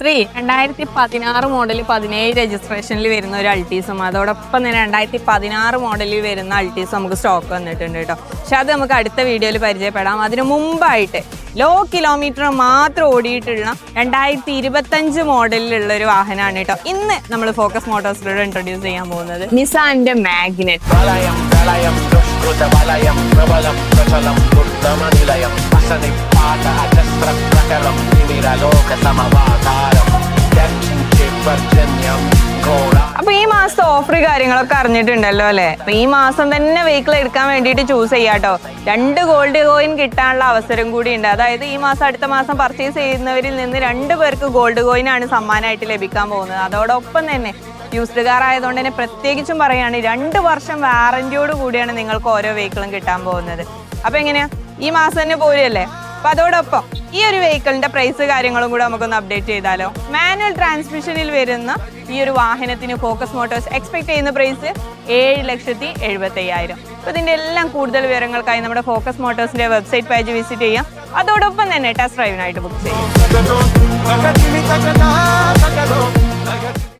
Shri 2016 model 17 രജിസ്ട്രേഷനിൽ വരുന്ന ഒരു അൾട്ടീസും അതോടൊപ്പം തന്നെ 2016 മോഡലിൽ വരുന്ന അൾട്ടീസും നമുക്ക് സ്റ്റോക്ക് വന്നിട്ടുണ്ട് കേട്ടോ. പക്ഷെ അത് നമുക്ക് അടുത്ത വീഡിയോയിൽ പരിചയപ്പെടാം. അതിനു മുമ്പായിട്ട് ലോ കിലോമീറ്റർ മാത്രം ഓടിയിട്ടുള്ള 2025 മോഡലിലുള്ള ഒരു വാഹനമാണ് കേട്ടോ ഇന്ന് നമ്മൾ ഫോക്കസ് മോട്ടോഴ്സിലൂടെ ഇൻട്രൊഡ്യൂസ് ചെയ്യാൻ പോകുന്നത്. നിസാന്റെ മാഗ്നറ്റ്. അപ്പൊ ഈ മാസത്തെ ഓഫർ കാര്യങ്ങളൊക്കെ അറിഞ്ഞിട്ടുണ്ടല്ലോ അല്ലെ. അപ്പൊ ഈ മാസം തന്നെ വെഹിക്കിൾ എടുക്കാൻ വേണ്ടിയിട്ട് ചൂസ് ചെയ്യാട്ടോ. 2 ഗോൾഡ് കോയിൻ കിട്ടാനുള്ള അവസരം കൂടി ഉണ്ട്. അതായത് ഈ മാസം അടുത്ത മാസം പർച്ചേസ് ചെയ്യുന്നവരിൽ നിന്ന് 2 പേർക്ക് ഗോൾഡ് കോയിൻ ആണ് സമ്മാനമായിട്ട് ലഭിക്കാൻ പോകുന്നത്. അതോടൊപ്പം തന്നെ യൂസ്ഡ് കാർ ആയതുകൊണ്ട് തന്നെ പ്രത്യേകിച്ചും പറയാണ് 2 വർഷം വാറന്റിയോട് കൂടിയാണ് നിങ്ങൾക്ക് ഓരോ വെഹിക്കിളും കിട്ടാൻ പോകുന്നത്. അപ്പൊ എങ്ങനെയാ ഈ മാസം തന്നെ പോരല്ലേ. അപ്പൊ അതോടൊപ്പം ഈ ഒരു വെഹിക്കിളിന്റെ പ്രൈസ് കാര്യങ്ങളും കൂടെ നമുക്കൊന്ന് അപ്ഡേറ്റ് ചെയ്താലോ. മാനുവൽ ട്രാൻസ്മിഷനിൽ വരുന്ന ഈ ഒരു വാഹനത്തിന് ഫോക്കസ് മോട്ടോഴ്സ് എക്സ്പെക്ട് ചെയ്യുന്ന പ്രൈസ് 7,75,000. അപ്പൊ ഇതിന്റെ എല്ലാം കൂടുതൽ വിവരങ്ങൾക്കായി നമ്മുടെ ഫോക്കസ് മോട്ടോഴ്സിന്റെ വെബ്സൈറ്റ് പേജ് വിസിറ്റ് ചെയ്യാം. അതോടൊപ്പം തന്നെ ടെസ്റ്റ് ഡ്രൈവിനായിട്ട് ബുക്ക് ചെയ്യാം.